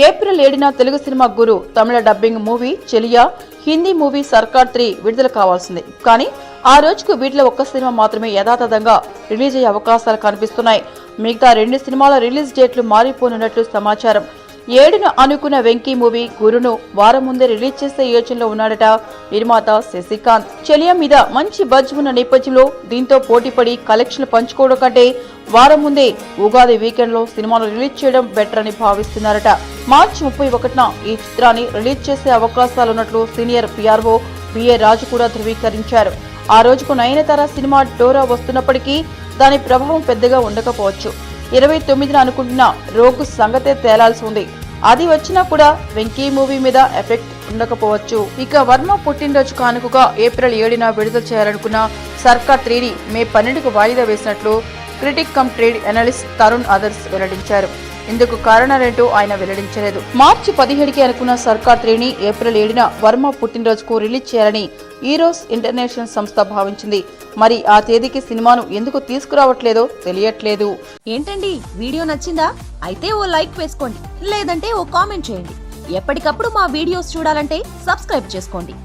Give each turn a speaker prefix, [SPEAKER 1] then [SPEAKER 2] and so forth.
[SPEAKER 1] April 7న Telugu cinema గురు, తమిళ dubbing movie చెలియా, Hindi movie సర్కార్ 3 విడుదల కావాల్సింది. కానీ ఆ రోజుకు వీటిలో ఒక్క సినిమా మాత్రమే యథాతథంగా రిలీజ్ అయ్యే అవకాశాలు కనిపిస్తున్నాయి. మిగతా 2 సినిమాల రిలీజ్ డేట్లు మారిపోనున్నట్లు సమాచారం. 7న అనుకున్న వెంకీ మూవీ గురును వారం ముందే రిలీజ్ చేసే యోచనలో ఉన్నాడట నిర్మాత శశికాంత్. చెలియా మీద మంచి బజ్ ఉన్న నేపథ్యంలో దీంతో పోటీపడి కలెక్షన్లు పంచుకోవడం కంటే వారం ముందే ఉగాది వీకెండ్ లో సినిమాను రిలీజ్ చేయడం బెటర్ అని భావిస్తున్నారట. మార్చి 31న ఈ చిత్రాన్ని రిలీజ్ చేసే అవకాశాలున్నట్లు సీనియర్ పిఆర్ఓ బిఏ రాజు కూడా ధృవీకరించారు. ఆ రోజుకు నయనతార సినిమా డోరా వస్తున్నప్పటికీ దాని ప్రభావం పెద్దగా ఉండకపోవచ్చు. 29న అనుకుంటున్న రోగు సంగతే తేలాల్సి ఉంది. అది వచ్చినా కూడా వెంకీ మూవీ మీద ఎఫెక్ట్ ఉండకపోవచ్చు. ఇక వర్మ పుట్టినరోజు కానుకగా ఏప్రిల్ 7న విడుదల చేయాలనుకున్న సర్కార్ 3ని మే 12కు వాయిదా వేసినట్లు critic come trade analyst Tarun others వెల్లడించారు. ఇందుకు కారణాలేంటో ఆయన వెల్లడించలేదు. మార్చి 17కి అనుకున్న సర్కార్ 3ని ఏప్రిల్ 7న వర్మ పుట్టినరోజుకు రిలీజ్ చేయాలని ఈరోస్ ఇంటర్నేషనల్ సంస్థ భావించింది. మరి ఆ తేదీకి సినిమాను ఎందుకు తీసుకురావట్లేదో తెలియట్లేదు.
[SPEAKER 2] ఏంటండి, వీడియో నచ్చిందా? అయితే ఓ లైక్ వేసుకోండి, లేదంటే ఓ కామెంట్ చేయండి. ఎప్పటికప్పుడు మా వీడియోస్ చూడాలంటే సబ్స్క్రైబ్ చేసుకోండి.